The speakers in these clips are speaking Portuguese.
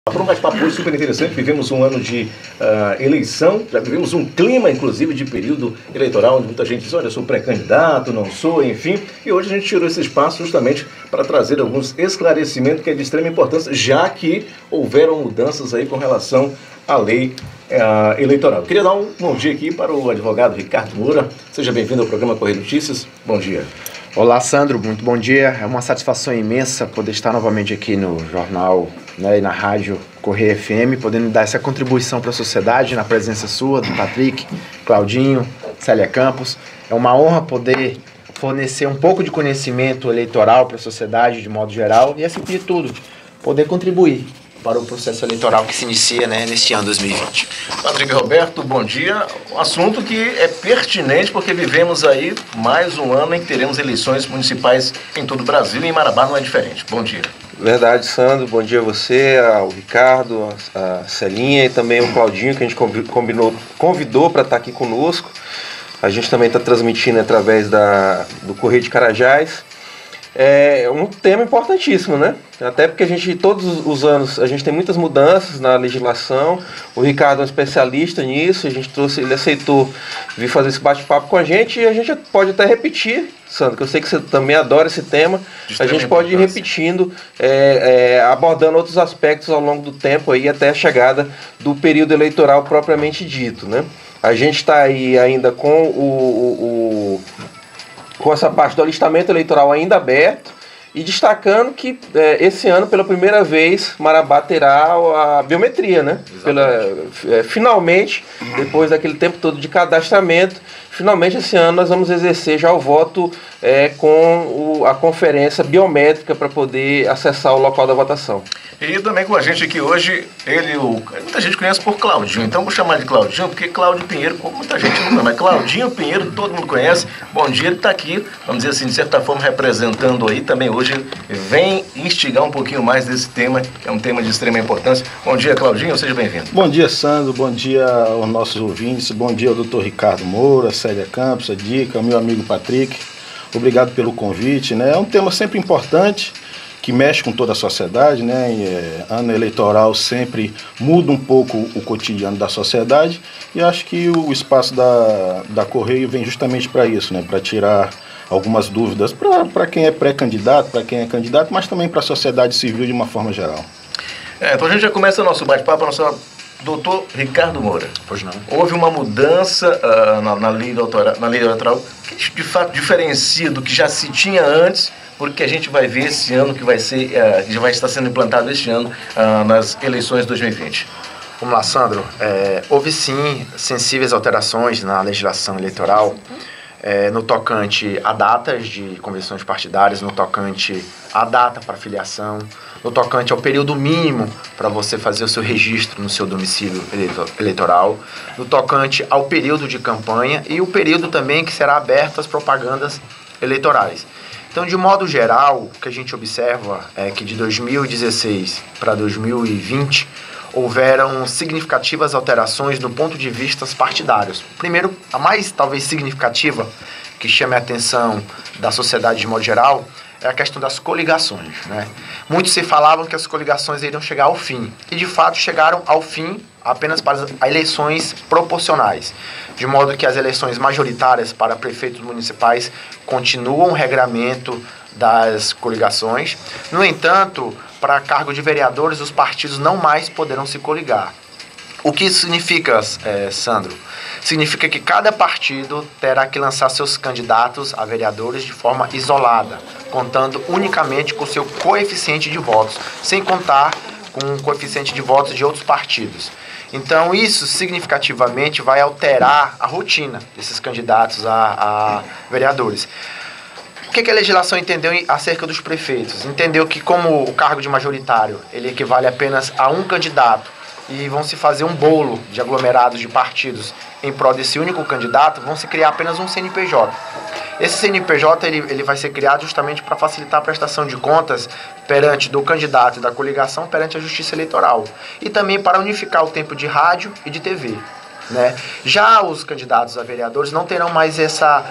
Para um bate-papo hoje super interessante, vivemos um ano de eleição, já vivemos um clima, inclusive, de período eleitoral, onde muita gente diz, olha, eu sou pré-candidato, não sou, enfim. E hoje a gente tirou esse espaço justamente para trazer alguns esclarecimentos que é de extrema importância, já que houveram mudanças aí com relação à lei eleitoral. Queria dar um bom dia aqui para o advogado Ricardo Moura. Seja bem-vindo ao programa Correio Notícias. Bom dia. Olá, Sandro, muito bom dia. É uma satisfação imensa poder estar novamente aqui no jornal, né, e na rádio Correio FM, podendo dar essa contribuição para a sociedade, na presença sua, do Patrick, Claudinho, Célia Campos. É uma honra poder fornecer um pouco de conhecimento eleitoral para a sociedade de modo geral e, acima de tudo, poder contribuir para o processo eleitoral que se inicia, né, neste ano 2020. Patrick Roberto, bom dia. Um assunto que é pertinente porque vivemos aí mais um ano em que teremos eleições municipais em todo o Brasil e em Marabá não é diferente. Bom dia. Verdade, Sandro. Bom dia a você, ao Ricardo, a Celinha e também o Claudinho, que a gente convidou para estar aqui conosco. A gente também está transmitindo através do Correio de Carajás. É um tema importantíssimo, né? Até porque todos os anos, a gente tem muitas mudanças na legislação. O Ricardo é um especialista nisso, ele aceitou vir fazer esse bate-papo com a gente e a gente pode até repetir, Sandro, que eu sei que você também adora esse tema. A gente pode ir repetindo, abordando outros aspectos ao longo do tempo aí, até a chegada do período eleitoral propriamente dito, né? A gente está aí ainda com essa parte do alistamento eleitoral ainda aberto e destacando que esse ano, pela primeira vez, Marabá terá a biometria, né? Finalmente, depois daquele tempo todo de cadastramento, finalmente esse ano nós vamos exercer já o voto com a conferência biométrica para poder acessar o local da votação. E também com a gente aqui hoje, muita gente conhece por Claudinho, então vou chamar de Claudinho, porque Cláudio Pinheiro, como muita gente não conhece, mas Claudinho Pinheiro todo mundo conhece. Bom dia, ele está aqui, vamos dizer assim, de certa forma representando aí, também hoje vem instigar um pouquinho mais desse tema, que é um tema de extrema importância. Bom dia, Claudinho, seja bem-vindo. Bom dia, Sandro, bom dia aos nossos ouvintes, bom dia ao doutor Ricardo Moura, Célia Campos, a Dica, ao meu amigo Patrick, obrigado pelo convite, né? É um tema sempre importante, que mexe com toda a sociedade, né? Ano eleitoral sempre muda um pouco o cotidiano da sociedade e acho que o espaço da Correio vem justamente para isso, né? Para tirar algumas dúvidas para quem é pré-candidato, para quem é candidato, mas também para a sociedade civil de uma forma geral. Então a gente já começa o nosso bate-papo, doutor Ricardo Moura. Pois não. Houve uma mudança na lei eleitoral que de fato diferencia do que já se tinha antes, porque a gente vai ver esse ano que já vai estar sendo implantado este ano nas eleições de 2020. Vamos lá, Sandro. Houve sim sensíveis alterações na legislação eleitoral no tocante a datas de convenções partidárias, no tocante à data para filiação, no tocante ao período mínimo para você fazer o seu registro no seu domicílio eleitoral, no tocante ao período de campanha e o período também que será aberto às propagandas eleitorais. Então, de modo geral, o que a gente observa é que de 2016 para 2020 houveram significativas alterações do ponto de vista partidários. Primeiro, a mais talvez significativa, que chame a atenção da sociedade de modo geral, é a questão das coligações, né? Muitos se falavam que as coligações iriam chegar ao fim, e de fato chegaram ao fim apenas para as eleições proporcionais, de modo que as eleições majoritárias para prefeitos municipais continuam o regramento das coligações. No entanto, para cargo de vereadores, os partidos não mais poderão se coligar. O que isso significa, Sandro? Significa que cada partido terá que lançar seus candidatos a vereadores de forma isolada, contando unicamente com seu coeficiente de votos, sem contar com o coeficiente de votos de outros partidos. Então, isso significativamente vai alterar a rotina desses candidatos a vereadores. O que a legislação entendeu acerca dos prefeitos? Entendeu que como o cargo de majoritário ele equivale apenas a um candidato e vão se fazer um bolo de aglomerados de partidos em prol desse único candidato, vão se criar apenas um CNPJ. Esse CNPJ ele vai ser criado justamente para facilitar a prestação de contas perante do candidato e da coligação perante a Justiça Eleitoral e também para unificar o tempo de rádio e de TV. né? Já os candidatos a vereadores não terão mais essa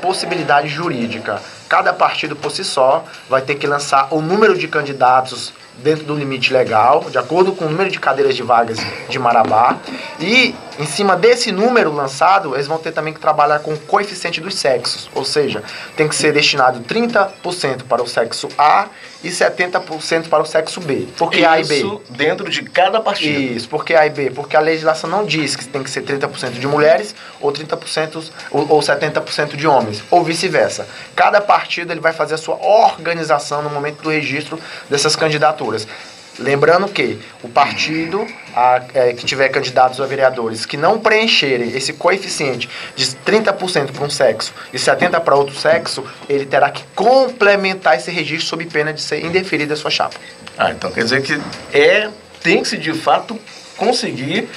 possibilidade jurídica cada partido por si só vai ter que lançar o número de candidatos dentro do limite legal, de acordo com o número de cadeiras de vagas de Marabá, e em cima desse número lançado, eles vão ter também que trabalhar com o coeficiente dos sexos, ou seja, tem que ser destinado 30% para o sexo A e 70% para o sexo B. Por que A e B? Isso dentro de cada partido. Isso, por que A e B? Porque a legislação não diz que tem que ser 30% de mulheres ou 30% ou 70% de homens, ou vice-versa. Cada partido ele vai fazer a sua organização no momento do registro dessas candidaturas. Lembrando que o partido que tiver candidatos a vereadores que não preencherem esse coeficiente de 30% para um sexo e 70% para outro sexo, ele terá que complementar esse registro sob pena de ser indeferida a sua chapa. Então quer dizer que tem que se de fato conseguir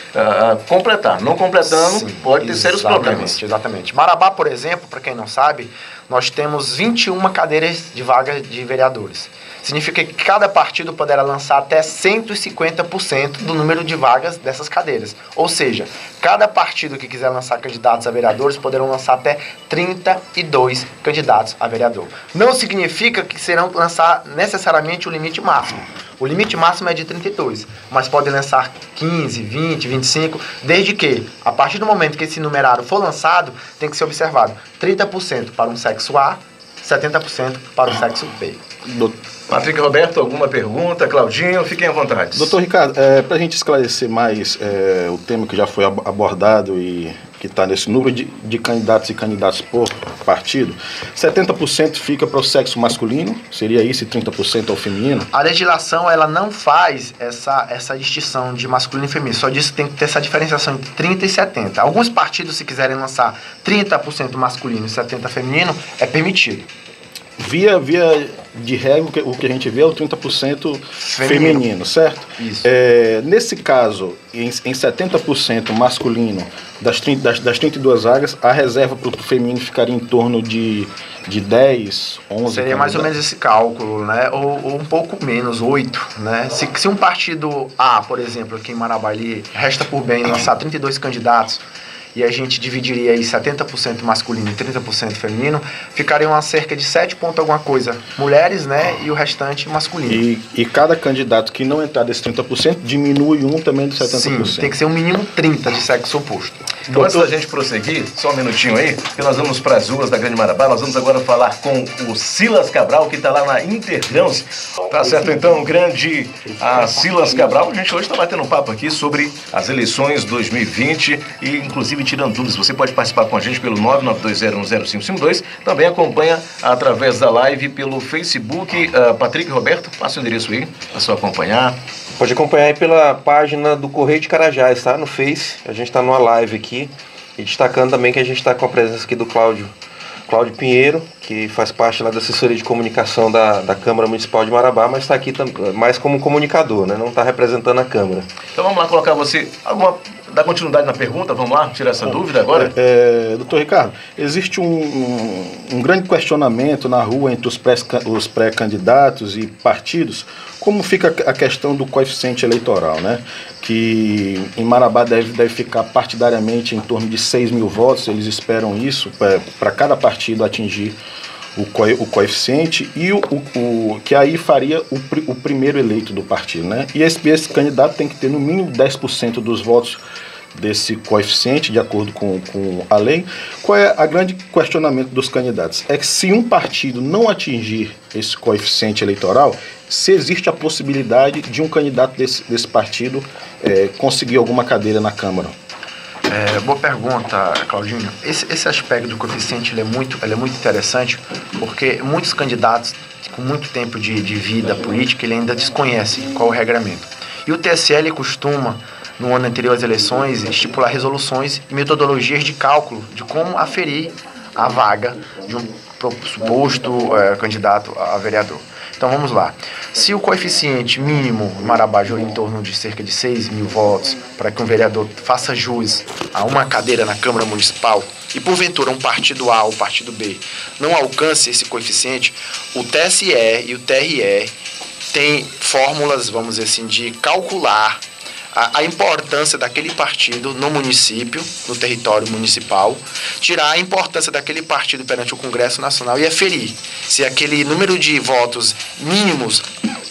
completar. Não completando, Sim, pode ter sérios problemas. Exatamente. Marabá, por exemplo, para quem não sabe, nós temos 21 cadeiras de vaga de vereadores. Significa que cada partido poderá lançar até 150% do número de vagas dessas cadeiras. Ou seja, cada partido que quiser lançar candidatos a vereadores poderão lançar até 32 candidatos a vereador. Não significa que serão lançar necessariamente o limite máximo. O limite máximo é de 32, mas podem lançar 15, 20, 25, desde que, a partir do momento que esse numerário for lançado, tem que ser observado 30% para um sexo A, 70% para o sexo B. Patrick Roberto, alguma pergunta? Claudinho, fiquem à vontade. Doutor Ricardo, para a gente esclarecer mais o tema que já foi abordado e que está nesse número de candidatos e candidatos por partido, 70% fica para o sexo masculino, seria isso, e 30% ao feminino? A legislação ela não faz essa distinção de masculino e feminino, só diz que tem que ter essa diferenciação entre 30 e 70. Alguns partidos, se quiserem lançar 30% masculino e 70% feminino, é permitido. Via de regra, o que a gente vê é o 30% feminino, certo? Isso. Nesse caso, em 70% masculino das 32 vagas, a reserva para o feminino ficaria em torno de 10, 11... Seria mais ou menos esse cálculo, né? Ou um pouco menos, 8, né? Se um partido A, por exemplo, aqui em Marabá, ele resta por bem lançar 32 candidatos, e a gente dividiria aí 70% masculino e 30% feminino, ficariam a cerca de 7 ponto alguma coisa mulheres, né, e o restante masculino. E cada candidato que não entrar desse 30% diminui um também de 70%. Sim, tem que ser um mínimo 30 de sexo oposto. Então, antes da gente prosseguir, só um minutinho aí, que nós vamos para as ruas da Grande Marabá. Nós vamos agora falar com o Silas Cabral, que está lá na Intergrãos. Tá certo, então, grande Silas Cabral. A gente hoje está batendo um papo aqui sobre as eleições 2020 e, inclusive, tirando dúvidas. Você pode participar com a gente pelo 992010552. Também acompanha através da live pelo Facebook. Patrick Roberto, passa o endereço aí, para só acompanhar. Pode acompanhar aí pela página do Correio de Carajás, tá? No Face. A gente está numa live aqui. E destacando também que a gente está com a presença aqui do Cláudio Pinheiro, que faz parte lá da assessoria de comunicação da Câmara Municipal de Marabá, mas está aqui mais como comunicador, né? Não está representando a Câmara. Então vamos lá colocar você, dar continuidade na pergunta, vamos lá tirar essa dúvida agora? Doutor Ricardo, existe um grande questionamento na rua entre os pré-candidatos e partidos, como fica a questão do coeficiente eleitoral, né? Que em Marabá deve ficar partidariamente em torno de 6 mil votos, eles esperam isso para cada partido atingir o coeficiente e que aí faria o primeiro eleito do partido, né? E esse candidato tem que ter no mínimo 10% dos votos desse coeficiente, de acordo com a lei. Qual é a grande questionamento dos candidatos? É que se um partido não atingir esse coeficiente eleitoral, se existe a possibilidade de um candidato desse partido conseguir alguma cadeira na Câmara. Boa pergunta, Claudinho. Esse aspecto do coeficiente ele é muito interessante, porque muitos candidatos com muito tempo de vida política ele ainda desconhecem qual é o regramento. E o TSE ele costuma, no ano anterior às eleições, estipular resoluções e metodologias de cálculo de como aferir a vaga de um suposto candidato a vereador. Então vamos lá. Se o coeficiente mínimo em Marabá gira em torno de cerca de 6 mil votos para que um vereador faça jus a uma cadeira na Câmara Municipal e porventura um partido A ou partido B não alcance esse coeficiente, o TSE e o TRE têm fórmulas, vamos dizer assim, de calcular a importância daquele partido no município, no território municipal, tirar a importância daquele partido perante o Congresso Nacional e aferir se aquele número de votos mínimos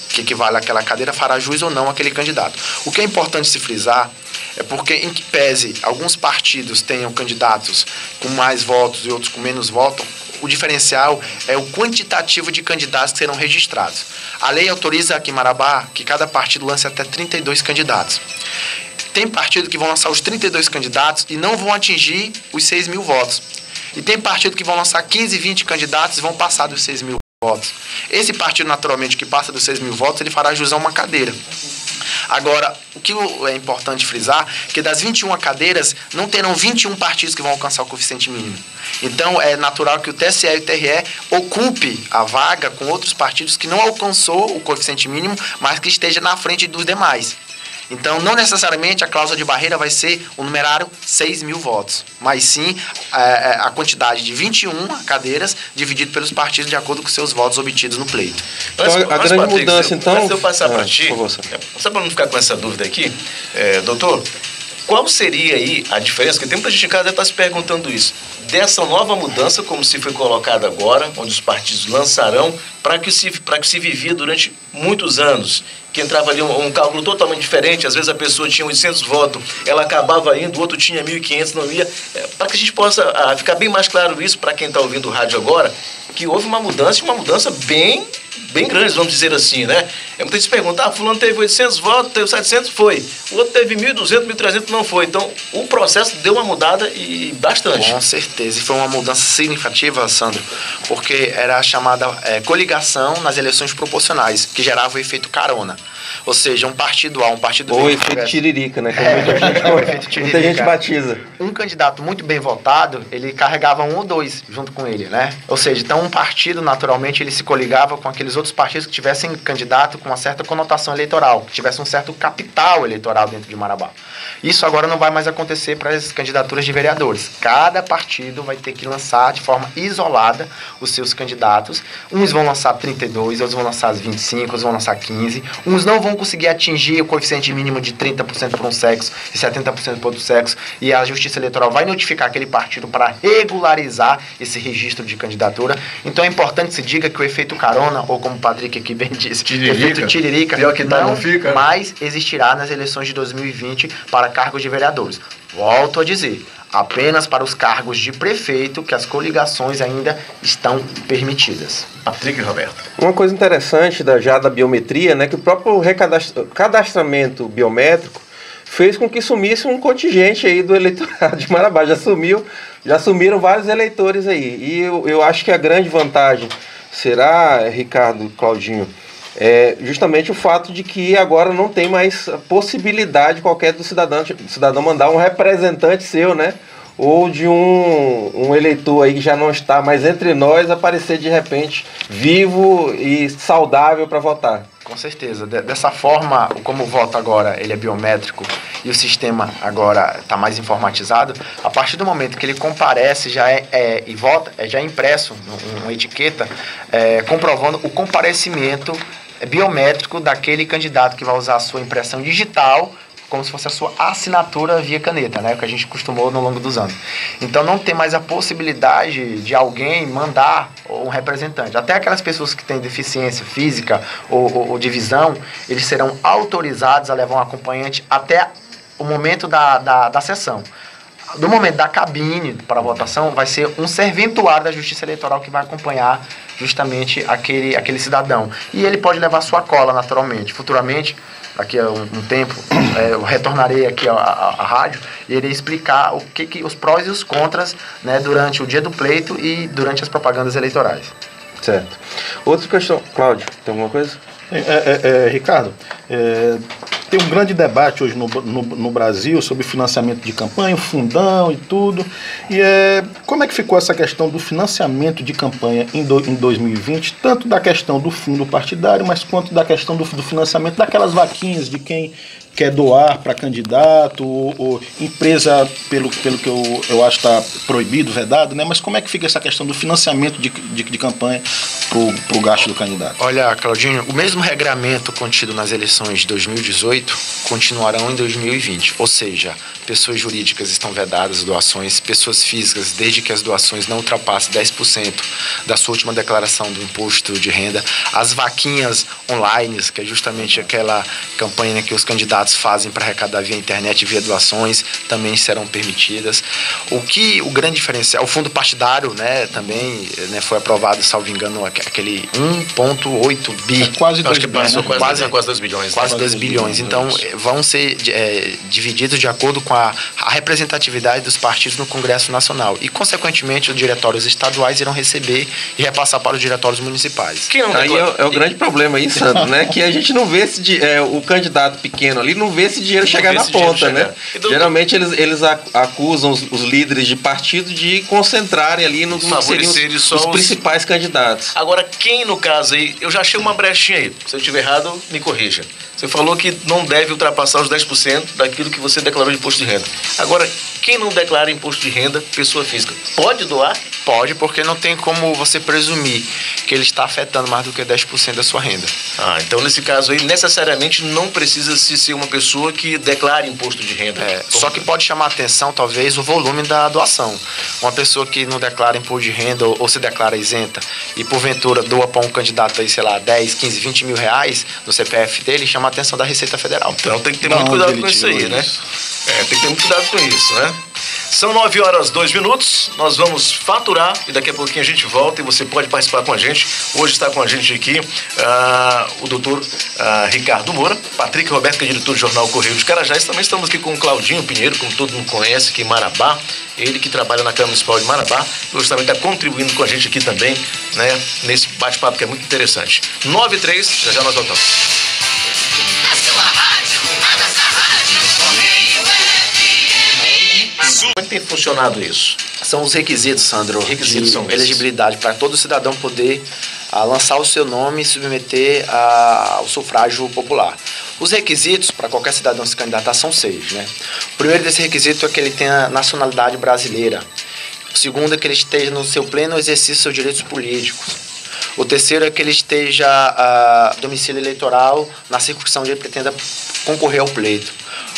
que equivale àquela cadeira fará jus ou não àquele candidato. O que é importante se frisar é porque, em que pese alguns partidos tenham candidatos com mais votos e outros com menos votos, o diferencial é o quantitativo de candidatos que serão registrados. A lei autoriza aqui em Marabá que cada partido lance até 32 candidatos. Tem partido que vão lançar os 32 candidatos e não vão atingir os 6 mil votos. E tem partido que vão lançar 15, 20 candidatos e vão passar dos 6 mil votos. Esse partido, naturalmente, que passa dos 6 mil votos, ele fará jus a uma cadeira. Agora, o que é importante frisar é que das 21 cadeiras, não terão 21 partidos que vão alcançar o coeficiente mínimo. Então, é natural que o TSE e o TRE ocupe a vaga com outros partidos que não alcançou o coeficiente mínimo, mas que esteja na frente dos demais. Então, não necessariamente a cláusula de barreira vai ser o numerário 6 mil votos, mas sim a quantidade de 21 cadeiras dividido pelos partidos de acordo com seus votos obtidos no pleito. Então, a grande Patrick, mudança, então... Antes de eu passar para ti, por só para não ficar com essa dúvida aqui, doutor, qual seria aí a diferença, porque tem muita gente em casa que deve estar se perguntando isso, dessa nova mudança, como se foi colocada agora, onde os partidos lançarão, para que se vivia durante muitos anos, que entrava ali um cálculo totalmente diferente, às vezes a pessoa tinha 800 votos, ela acabava indo, o outro tinha 1.500, não ia, para que a gente possa ficar bem mais claro isso para quem está ouvindo o rádio agora, que houve uma mudança bem grande, vamos dizer assim, né? Muita gente se pergunta, fulano teve 800 votos, teve 700, foi. O outro teve 1.200, 1.300, não foi. Então, o processo deu uma mudada e bastante. Com certeza, e foi uma mudança significativa, Sandro, porque era a chamada coligação nas eleições proporcionais, que gerava o efeito carona. Ou seja, um partido A, um partido B... Ou efeito tiririca, né? Muita gente batiza. Um candidato muito bem votado, ele carregava um ou dois junto com ele, né? Ou seja, então um partido, naturalmente, ele se coligava com aqueles outros partidos que tivessem candidato com uma certa conotação eleitoral, que tivesse um certo capital eleitoral dentro de Marabá. Isso agora não vai mais acontecer para as candidaturas de vereadores. Cada partido vai ter que lançar de forma isolada os seus candidatos. Uns vão lançar 32, outros vão lançar 25, outros vão lançar 15. Uns não vão conseguir atingir o coeficiente mínimo de 30% por um sexo e 70% por outro sexo. E a Justiça Eleitoral vai notificar aquele partido para regularizar esse registro de candidatura. Então é importante que se diga que o efeito carona, ou como o Patrick aqui bem disse, o efeito tiririca, não fica, mais existirá nas eleições de 2020 para cargos de vereadores. Volto a dizer, apenas para os cargos de prefeito que as coligações ainda estão permitidas. Patrick e Roberto. Uma coisa interessante da biometria, né, que o próprio cadastramento biométrico fez com que sumisse um contingente aí do eleitorado de Marabá. Já sumiram vários eleitores aí. E eu acho que a grande vantagem será, Ricardo e Claudinho, justamente o fato de que agora não tem mais possibilidade qualquer do cidadão mandar um representante seu, né? Ou de um eleitor aí que já não está mais entre nós aparecer de repente vivo e saudável para votar. Com certeza. Dessa forma, como o voto agora ele é biométrico e o sistema agora está mais informatizado, a partir do momento que ele comparece e vota, já é impresso uma etiqueta comprovando o comparecimento biométrico daquele candidato que vai usar a sua impressão digital, como se fosse a sua assinatura via caneta, né? O que a gente costumou no longo dos anos. Então não tem mais a possibilidade de alguém mandar um representante. Até aquelas pessoas que têm deficiência física ou de visão, eles serão autorizados a levar um acompanhante até o momento da sessão. Do momento da cabine para a votação, vai ser um serventuário da Justiça Eleitoral que vai acompanhar justamente aquele cidadão. E ele pode levar sua cola, naturalmente. Futuramente, daqui a um tempo, eu retornarei aqui à rádio e irei explicar os prós e os contras, né, durante o dia do pleito e durante as propagandas eleitorais. Certo. Outra questão, Cláudio, tem alguma coisa? Ricardo, tem um grande debate hoje no Brasil sobre financiamento de campanha, o fundão e tudo. E como é que ficou essa questão do financiamento de campanha em 2020, tanto da questão do fundo partidário, mas quanto da questão do financiamento daquelas vaquinhas de quem quer doar para candidato, ou empresa, pelo que eu acho está proibido, vedado, né? Mas como é que fica essa questão do financiamento de campanha para o gasto do candidato? Olha, Claudinho, o mesmo regramento contido nas eleições de 2018 2018 continuarão em 2020, ou seja, pessoas jurídicas estão vedadas doações, pessoas físicas, desde que as doações não ultrapassem 10% da sua última declaração do imposto de renda, as vaquinhas online, que é justamente aquela campanha que os candidatos fazem para arrecadar via internet, via doações, também serão permitidas. O grande diferencial, o fundo partidário, né, também, né, foi aprovado, salvo engano, aquele 1,8 bi. Quase 2 bilhões. Quase 2 bilhões. Quase 2 bilhões. Então, vão ser divididos de acordo com a representatividade dos partidos no Congresso Nacional. E, consequentemente, os diretórios estaduais irão receber e repassar para os diretórios municipais. Aí é o grande problema aí, Sandro, né? Que a gente não vê o candidato pequeno ali, não vê esse dinheiro chegar na ponta, né? Geralmente eles acusam os líderes de partido de concentrarem ali nos os principais candidatos. Agora, quem no caso aí, eu já achei uma brechinha aí, se eu estiver errado, me corrija. Você falou que não deve ultrapassar os 10% daquilo que você declarou de imposto de renda. Agora, quem não declara imposto de renda, pessoa física, pode doar? Pode, porque não tem como você presumir que ele está afetando mais do que 10% da sua renda. Então nesse caso aí, necessariamente não precisa se ser uma pessoa que declare imposto de renda. Só que pode chamar a atenção, talvez, o volume da doação. Uma pessoa que não declara imposto de renda ou se declara isenta e, porventura, doa para um candidato aí, sei lá, 10, 15, 20 mil reais no CPF dele, chama a atenção da Receita Federal. Então tem que ter muito cuidado com isso aí, né? Tem que ter muito cuidado com isso, né? São 9h02, nós vamos faturar e daqui a pouquinho a gente volta e você pode participar com a gente. Hoje está com a gente aqui o doutor Ricardo Moura, Patrick Roberto, que é diretor do jornal Correio de Carajás. Também estamos aqui com o Claudinho Pinheiro, como todo mundo conhece, aqui em Marabá. Ele que trabalha na Câmara Municipal de Marabá. Hoje também está contribuindo com a gente aqui também, né? Nesse bate-papo que é muito interessante. 9h03, já nós voltamos. Como é que tem funcionado isso? São os requisitos, Sandro, Requisitos são de elegibilidade para todo cidadão poder lançar o seu nome e submeter ao sufrágio popular. Os requisitos para qualquer cidadão se candidatar são 6, né? O primeiro desse requisito é que ele tenha nacionalidade brasileira. O segundo é que ele esteja no seu pleno exercício dos seus direitos políticos. O terceiro é que ele esteja domicílio eleitoral na circunscrição onde ele pretenda concorrer ao pleito.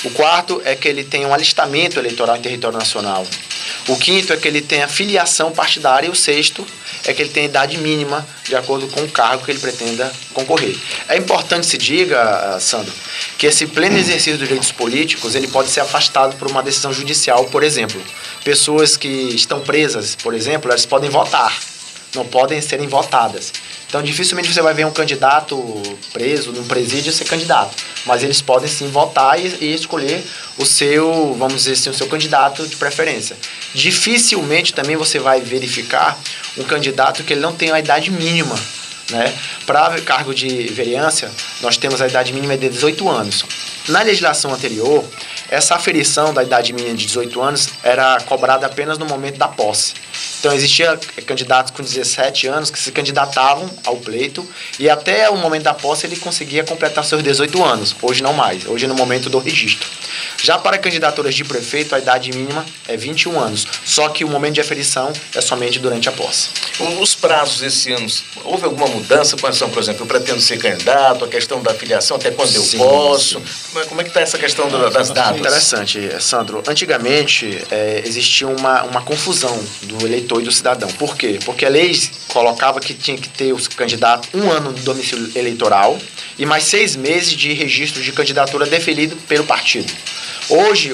O quarto é que ele tenha um alistamento eleitoral em território nacional. O quinto é que ele tenha filiação partidária. E o sexto é que ele tenha idade mínima de acordo com o cargo que ele pretenda concorrer. É importante se diga, Sandro, que esse pleno exercício dos direitos políticos ele pode ser afastado por uma decisão judicial, por exemplo. Pessoas que estão presas, por exemplo, elas podem votar, não podem serem votadas. Então, dificilmente você vai ver um candidato preso num presídio ser candidato. Mas eles podem sim votar e escolher o seu, vamos dizer assim, o seu candidato de preferência. Dificilmente também você vai verificar um candidato que ele não tem a idade mínima, né? Para cargo de vereança, nós temos a idade mínima de 18 anos. Na legislação anterior, essa aferição da idade mínima de 18 anos era cobrada apenas no momento da posse. Então, existia candidatos com 17 anos que se candidatavam ao pleito e até o momento da posse ele conseguia completar seus 18 anos. Hoje não mais, hoje é no momento do registro. Já para candidaturas de prefeito, a idade mínima é 21 anos, só que o momento de aferição é somente durante a posse. Os prazos esse ano, houve alguma mudança com relação, por exemplo, eu pretendo ser candidato, a questão da filiação, até quando eu posso? Como é que está essa questão das datas? Interessante, Sandro. Antigamente, existia uma confusão do eleitor e do cidadão. Por quê? Porque a lei colocava que tinha que ter o candidato 1 ano de domicílio eleitoral e mais 6 meses de registro de candidatura deferido pelo partido. Hoje,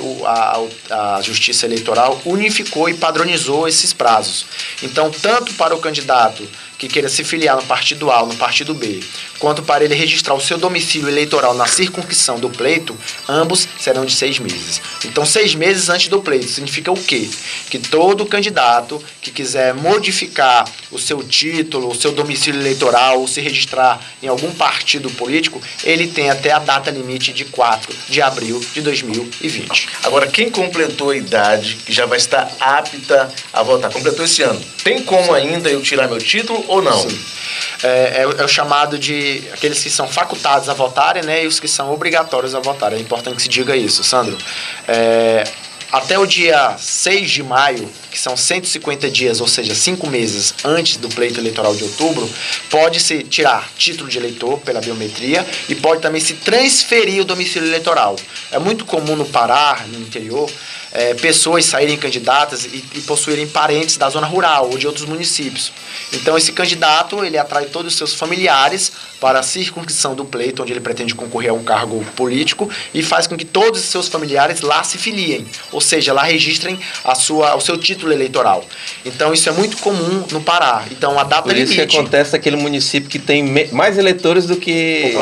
a Justiça Eleitoral unificou e padronizou esses prazos. Então, tanto para o candidato que queira se filiar no partido A ou no partido B, quanto para ele registrar o seu domicílio eleitoral na circunscrição do pleito, ambos serão de 6 meses. Então, 6 meses antes do pleito significa o quê? Que todo candidato que quiser modificar o seu título, o seu domicílio eleitoral, ou se registrar em algum partido político, ele tem até a data limite de 4 de abril de 2020. Agora, quem completou a idade, que já vai estar apta a votar, completou esse ano, tem como ainda eu tirar meu título ou não? Sim. É o chamado de aqueles que são facultados a votarem, né, e os que são obrigatórios a votar. É importante que se diga isso, Sandro. até o dia 6 de maio, que são 150 dias, ou seja, 5 meses antes do pleito eleitoral de outubro, pode-se tirar título de eleitor pela biometria e pode também se transferir o domicílio eleitoral. É muito comum no Pará, no interior, pessoas saírem candidatas e possuírem parentes da zona rural ou de outros municípios. Então esse candidato, ele atrai todos os seus familiares para a circunscrição do pleito, onde ele pretende concorrer a um cargo político, e faz com que todos os seus familiares lá se filiem, ou seja, lá registrem o seu título eleitoral. Então isso é muito comum no Pará. Então a data limite... Por isso que acontece naquele município que tem mais eleitores do que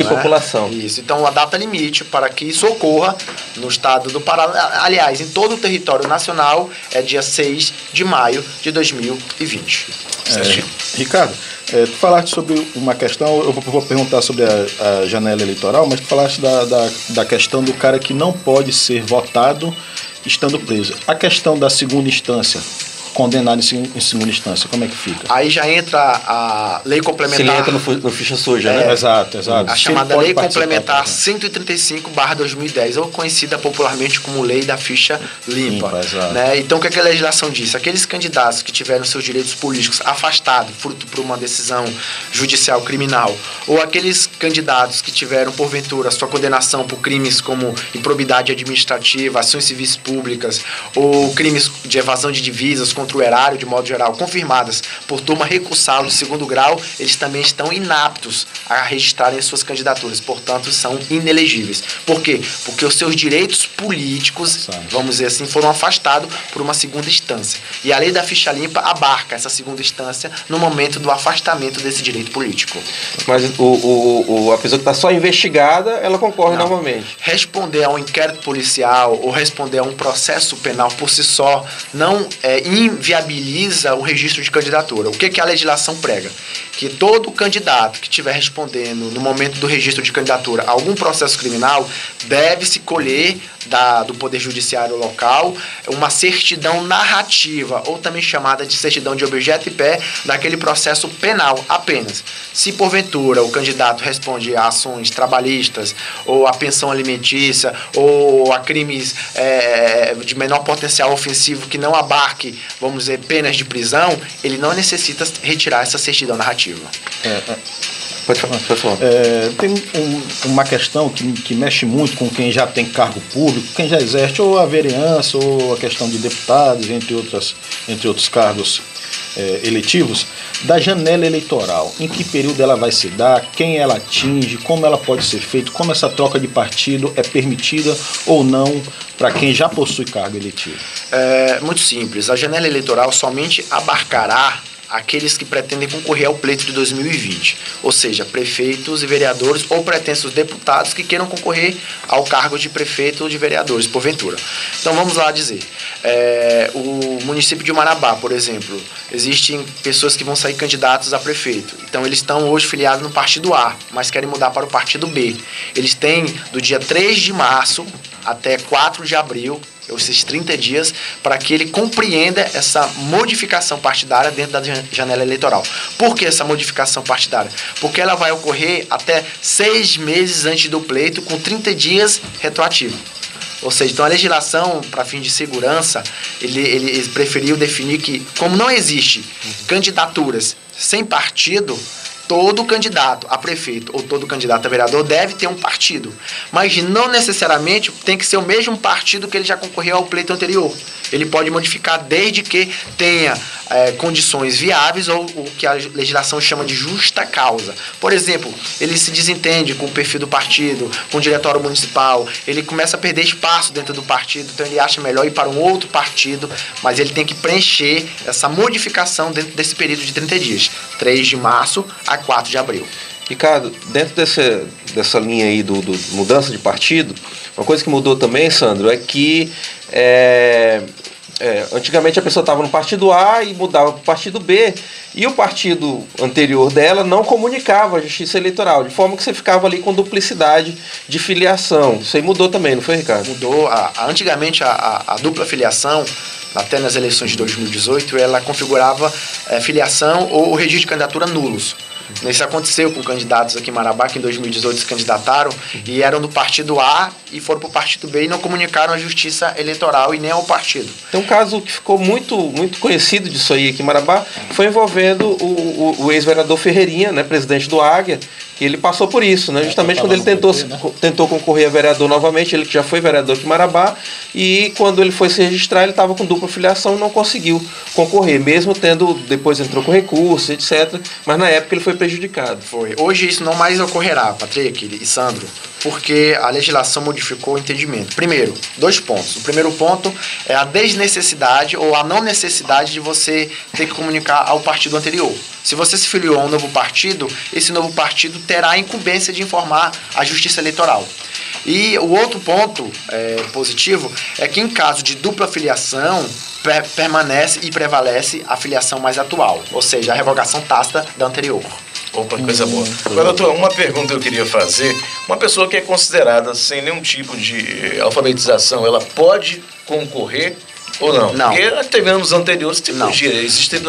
população. Isso. Então a data limite para que isso ocorra no estado do Pará, aliás, em todo o território nacional, é dia 6 de maio de 2020. Ricardo, tu falaste sobre uma questão, eu vou perguntar sobre a janela eleitoral, mas tu falaste da questão do cara que não pode ser votado estando preso. A questão da segunda instância, condenado em segunda instância, como é que fica? Aí já entra a lei complementar... Se ele entra no ficha suja, né? Exato. A chamada lei complementar 135/2010, ou conhecida popularmente como lei da ficha limpa. Né? Então o que a legislação diz? Aqueles candidatos que tiveram seus direitos políticos afastados, fruto por uma decisão judicial criminal, ou aqueles candidatos que tiveram, porventura, sua condenação por crimes como improbidade administrativa, ações civis públicas, ou crimes de evasão de divisas contra o erário, de modo geral, confirmadas por turma recursal de segundo grau, eles também estão inaptos a registrarem suas candidaturas, portanto, são inelegíveis. Por quê? Porque os seus direitos políticos, vamos dizer assim, foram afastados por uma segunda instância. E a lei da ficha limpa abarca essa segunda instância no momento do afastamento desse direito político. Mas a pessoa que está só investigada, ela concorre novamente. Responder a um inquérito policial ou responder a um processo penal por si só não inviabiliza o registro de candidatura. O que a legislação prega? Que todo candidato que estiver respondendo no momento do registro de candidatura a algum processo criminal deve-se colher do Poder Judiciário local uma certidão narrativa, ou também chamada de certidão de objeto e pé, daquele processo penal apenas. Se porventura o candidato responde a ações trabalhistas, ou a pensão alimentícia, ou a crimes de menor potencial ofensivo que não abarque, vamos dizer, penas de prisão, ele não necessita retirar essa certidão narrativa. Pode falar. Tem uma questão que mexe muito com quem já tem cargo público, quem já exerce ou a vereança ou a questão de deputados, entre outros cargos eletivos, da janela eleitoral. Em que período ela vai se dar, quem ela atinge, como ela pode ser feita, como essa troca de partido é permitida ou não para quem já possui cargo eletivo? Muito simples. A janela eleitoral somente abarcará aqueles que pretendem concorrer ao pleito de 2020, ou seja, prefeitos e vereadores ou pretensos deputados que queiram concorrer ao cargo de prefeito ou de vereadores, porventura. Então vamos lá dizer, o município de Marabá, por exemplo, existem pessoas que vão sair candidatos a prefeito, então eles estão hoje filiados no partido A, mas querem mudar para o partido B. Eles têm do dia 3 de março até 4 de abril, esses 30 dias, para que ele compreenda essa modificação partidária dentro da janela eleitoral. Por que essa modificação partidária? Porque ela vai ocorrer até 6 meses antes do pleito, com 30 dias retroativo. Ou seja, então a legislação, para fim de segurança, ele preferiu definir que, como não existe candidaturas sem partido, todo candidato a prefeito ou todo candidato a vereador deve ter um partido. Mas não necessariamente tem que ser o mesmo partido que ele já concorreu ao pleito anterior. Ele pode modificar desde que tenha condições viáveis ou o que a legislação chama de justa causa. Por exemplo, ele se desentende com o perfil do partido, com o diretório municipal, ele começa a perder espaço dentro do partido, então ele acha melhor ir para um outro partido, mas ele tem que preencher essa modificação dentro desse período de 30 dias, 3 de março a 4 de abril. Ricardo, dentro dessa linha aí do mudança de partido, uma coisa que mudou também, Sandro, é que antigamente a pessoa estava no partido A e mudava para o partido B, e o partido anterior dela não comunicava a justiça eleitoral, de forma que você ficava ali com duplicidade de filiação. Isso aí mudou também, não foi, Ricardo? Mudou. Antigamente a dupla filiação, até nas eleições de 2018, ela configurava filiação ou registro de candidatura nulos. Isso aconteceu com candidatos aqui em Marabá, que em 2018 se candidataram e eram do partido A e foram para o partido B e não comunicaram à Justiça Eleitoral e nem ao partido. Tem um caso que ficou muito conhecido disso aí aqui em Marabá, foi envolvendo o ex-vereador Ferreirinha, né, presidente do Águia, que ele passou por isso, né? Justamente quando ele tentou concorrer a vereador novamente, ele que já foi vereador aqui em Marabá, e quando ele foi se registrar, ele estava com dupla filiação e não conseguiu concorrer, mesmo tendo, depois entrou com recurso, etc., mas na época ele foi prejudicado. Foi. Hoje isso não mais ocorrerá, Patrick e Sandro, porque a legislação modificou o entendimento. Primeiro, 2 pontos. O primeiro ponto é a desnecessidade ou a não necessidade de você ter que comunicar ao partido anterior. Se você se filiou a um novo partido, esse novo partido terá a incumbência de informar a Justiça Eleitoral. E o outro ponto positivo é que em caso de dupla filiação, permanece e prevalece a filiação mais atual, ou seja, a revogação tácita da anterior. Opa, coisa boa. Agora, doutor, uma pergunta eu queria fazer. Uma pessoa que é considerada sem nenhum tipo de alfabetização, ela pode concorrer ou não? Não. Porque teve anos anteriores que existem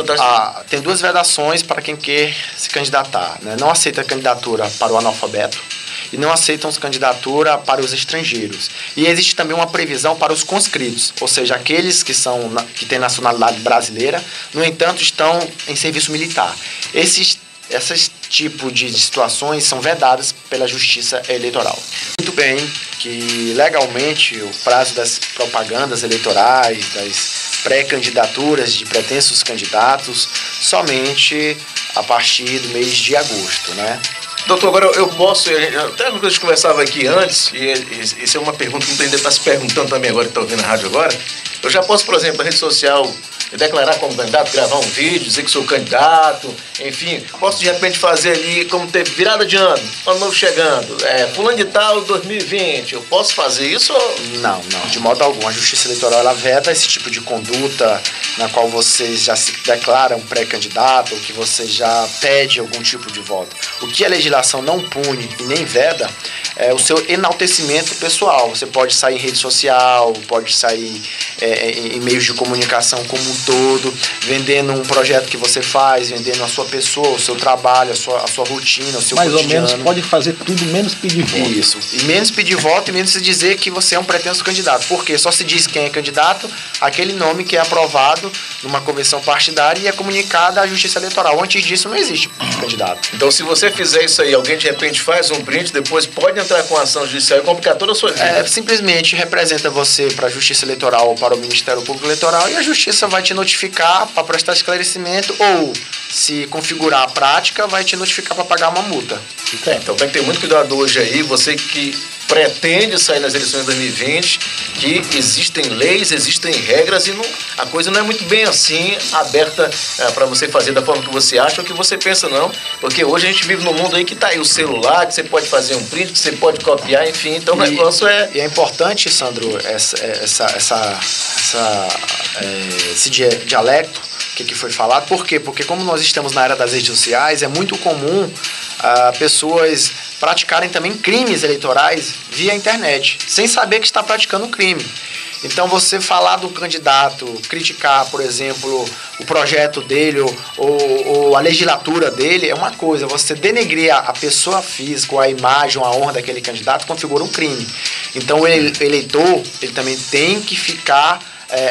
tem 2 vedações para quem quer se candidatar, né? Não aceita candidatura para o analfabeto e não aceitam candidatura para os estrangeiros. E existe também uma previsão para os conscritos, ou seja, aqueles que têm nacionalidade brasileira, no entanto, estão em serviço militar. Esses tipos de situações são vedadas pela Justiça Eleitoral. Muito bem que legalmente o prazo das propagandas eleitorais, das pré-candidaturas de pretensos candidatos, somente a partir do mês de agosto, né? Doutor, agora eu posso, até uma coisa que a gente conversava aqui antes, e isso é uma pergunta que o entender está se perguntando também agora, que está ouvindo a rádio agora. Eu já posso, por exemplo, na rede social, declarar como candidato, gravar um vídeo, dizer que sou candidato, enfim, posso de repente fazer ali, como teve virada de ano novo chegando, fulano de tal 2020, eu posso fazer isso? Não, de modo algum. A Justiça Eleitoral, ela veta esse tipo de conduta na qual você já se declara um pré-candidato ou que você já pede algum tipo de voto. O que a legislação não pune e nem veda é o seu enaltecimento pessoal. Você pode sair em rede social, pode sair em meios de comunicação como um todo, vendendo um projeto que você faz, vendendo a sua pessoa, o seu trabalho, a sua rotina, o seu mais cotidiano. ou menos pode fazer tudo menos pedir voto. Isso, e menos pedir voto e menos se dizer que você é um pretenso candidato, porque só se diz quem é candidato, aquele nome que é aprovado numa convenção partidária e é comunicado à Justiça Eleitoral. Antes disso não existe candidato. Então se você fizer isso aí, alguém de repente faz um print, depois pode entrar com ação judicial e complicar toda a sua vida. Simplesmente representa você para a Justiça Eleitoral ou para o Ministério Público Eleitoral e a Justiça vai te notificar para prestar esclarecimento ou, se configurar a prática, vai te notificar para pagar uma multa. Então tem que ter muito cuidado hoje aí, você que pretende sair nas eleições de 2020, que existem leis, existem regras e a coisa não é muito bem assim, aberta para você fazer da forma que você acha ou que você pensa, não. Porque hoje a gente vive num mundo aí que tá aí o celular, que você pode fazer um print, que você pode copiar, enfim, então o negócio é... E é importante, Sandro, esse dialecto que foi falado. Por quê? Porque como nós estamos na era das redes sociais, é muito comum pessoas praticarem também crimes eleitorais via internet, sem saber que está praticando um crime. Então você falar do candidato, criticar, por exemplo, o projeto dele ou a legislatura dele é uma coisa. Você denegrir a pessoa física, ou a imagem, ou a honra daquele candidato configura um crime. Então o eleitor, ele também tem que ficar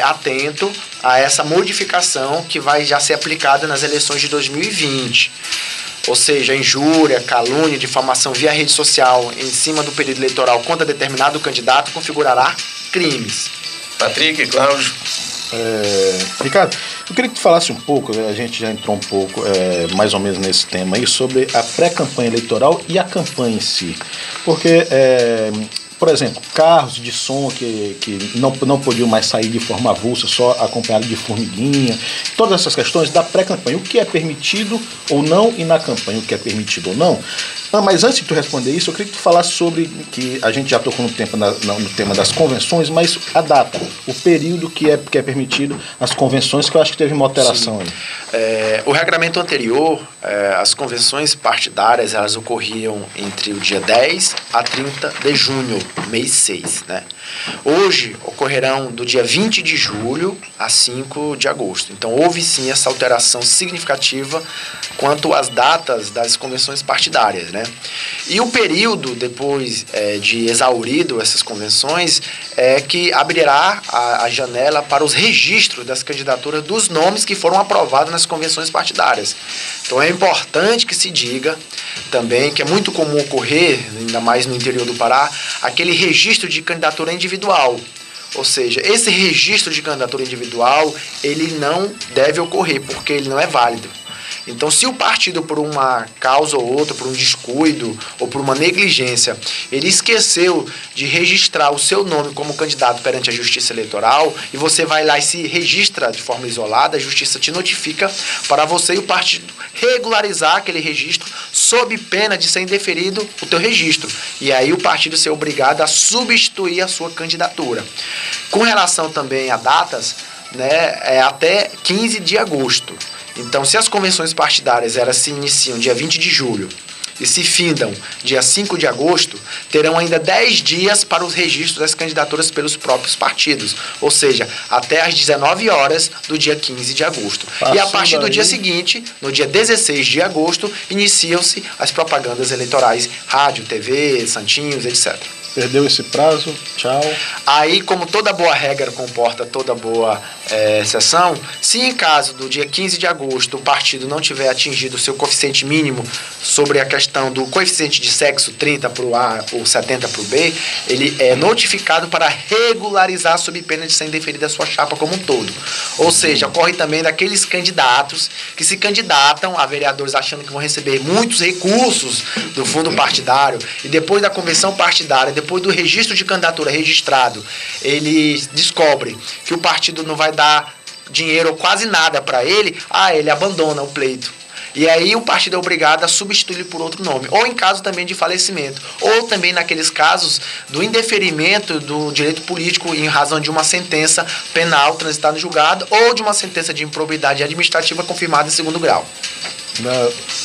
atento a essa modificação que vai já ser aplicada nas eleições de 2020. Ou seja, injúria, calúnia, difamação via rede social em cima do período eleitoral contra determinado candidato configurará crimes. Patrick, Cláudio. Ricardo, eu queria que tu falasse um pouco, a gente já entrou um pouco mais ou menos nesse tema aí, sobre a pré-campanha eleitoral e a campanha em si. Porque... por exemplo, carros de som que não podiam mais sair de forma avulsa, só acompanhado de formiguinha, todas essas questões da pré-campanha, o que é permitido ou não, e na campanha o que é permitido ou não. Mas antes de tu responder isso, eu queria que tu falasse sobre, que a gente já tocou no tema das convenções, mas a data, o período que é permitido as convenções, que eu acho que teve uma alteração aí. O regramento anterior, as convenções partidárias, elas ocorriam entre o dia 10 a 30 de junho. mês 6, né? Hoje ocorrerão do dia 20 de julho a 5 de agosto. Então houve sim essa alteração significativa quanto às datas das convenções partidárias, né? E o período depois de exaurido essas convenções é que abrirá a janela para os registros das candidaturas dos nomes que foram aprovados nas convenções partidárias. Então é importante que se diga também que é muito comum ocorrer, ainda mais no interior do Pará, aquele registro de candidatura individual. Ou seja, esse registro de candidatura individual, ele não deve ocorrer, porque ele não é válido. Então, se o partido, por uma causa ou outra, por um descuido ou por uma negligência, ele esqueceu de registrar o seu nome como candidato perante a Justiça Eleitoral, e você vai lá e se registra de forma isolada, a Justiça te notifica para você e o partido regularizar aquele registro sob pena de ser indeferido o teu registro. E aí o partido ser obrigado a substituir a sua candidatura. Com relação também a datas, né, até 15 de agosto. Então, se as convenções partidárias elas se iniciam dia 20 de julho e se findam dia 5 de agosto, terão ainda 10 dias para os registros das candidaturas pelos próprios partidos, ou seja, até às 19 horas do dia 15 de agosto. E a partir do dia seguinte, no dia 16 de agosto, iniciam-se as propagandas eleitorais, rádio, TV, santinhos, etc. Perdeu esse prazo, tchau. Aí, como toda boa regra comporta toda boa exceção, se em caso do dia 15 de agosto o partido não tiver atingido o seu coeficiente mínimo sobre a questão do coeficiente de sexo 30 para o A ou 70 para o B, ele é notificado para regularizar sob pena de ser indeferida a sua chapa como um todo. Ou seja, ocorre também daqueles candidatos que se candidatam a vereadores achando que vão receber muitos recursos do fundo partidário e depois da convenção partidária, depois do registro de candidatura registrado, ele descobre que o partido não vai dar dinheiro ou quase nada para ele, ele abandona o pleito. E aí o partido é obrigado a substituir por outro nome, ou em caso também de falecimento, ou também naqueles casos do indeferimento do direito político em razão de uma sentença penal transitada no julgado, ou de uma sentença de improbidade administrativa confirmada em segundo grau.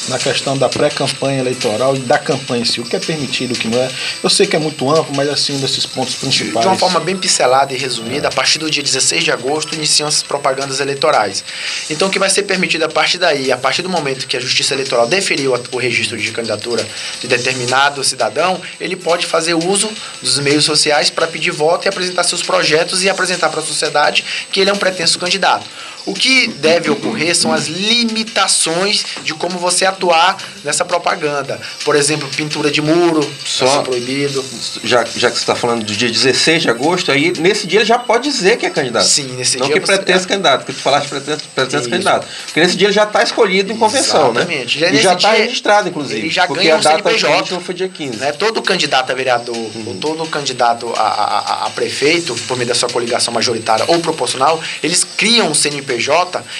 Na questão da pré-campanha eleitoral e da campanha em si, o que é permitido, o que não é. Eu sei que é muito amplo, mas assim, desses pontos principais. De uma forma bem pincelada e resumida, a partir do dia 16 de agosto iniciam as propagandas eleitorais. Então, o que vai ser permitido a partir daí, a partir do momento que a Justiça Eleitoral deferiu o registro de candidatura de determinado cidadão, ele pode fazer uso dos meios sociais para pedir voto e apresentar seus projetos e apresentar para a sociedade que ele é um pretenso candidato. O que deve ocorrer são as limitações de como você atuar nessa propaganda. Por exemplo, pintura de muro, só proibido. Já que você está falando do dia 16 de agosto, aí nesse dia ele já pode dizer que é candidato. Sim, nesse não dia. Não que pretende candidato, porque tu falaste pretende candidato. Porque nesse dia ele já está escolhido em convenção, exatamente. Né? E já está registrado, inclusive. Ele já porque ganha a data CNPJ. foi dia 15. Né? Todo candidato a vereador, ou todo candidato a prefeito, por meio da sua coligação majoritária ou proporcional, eles criam um CNPJ.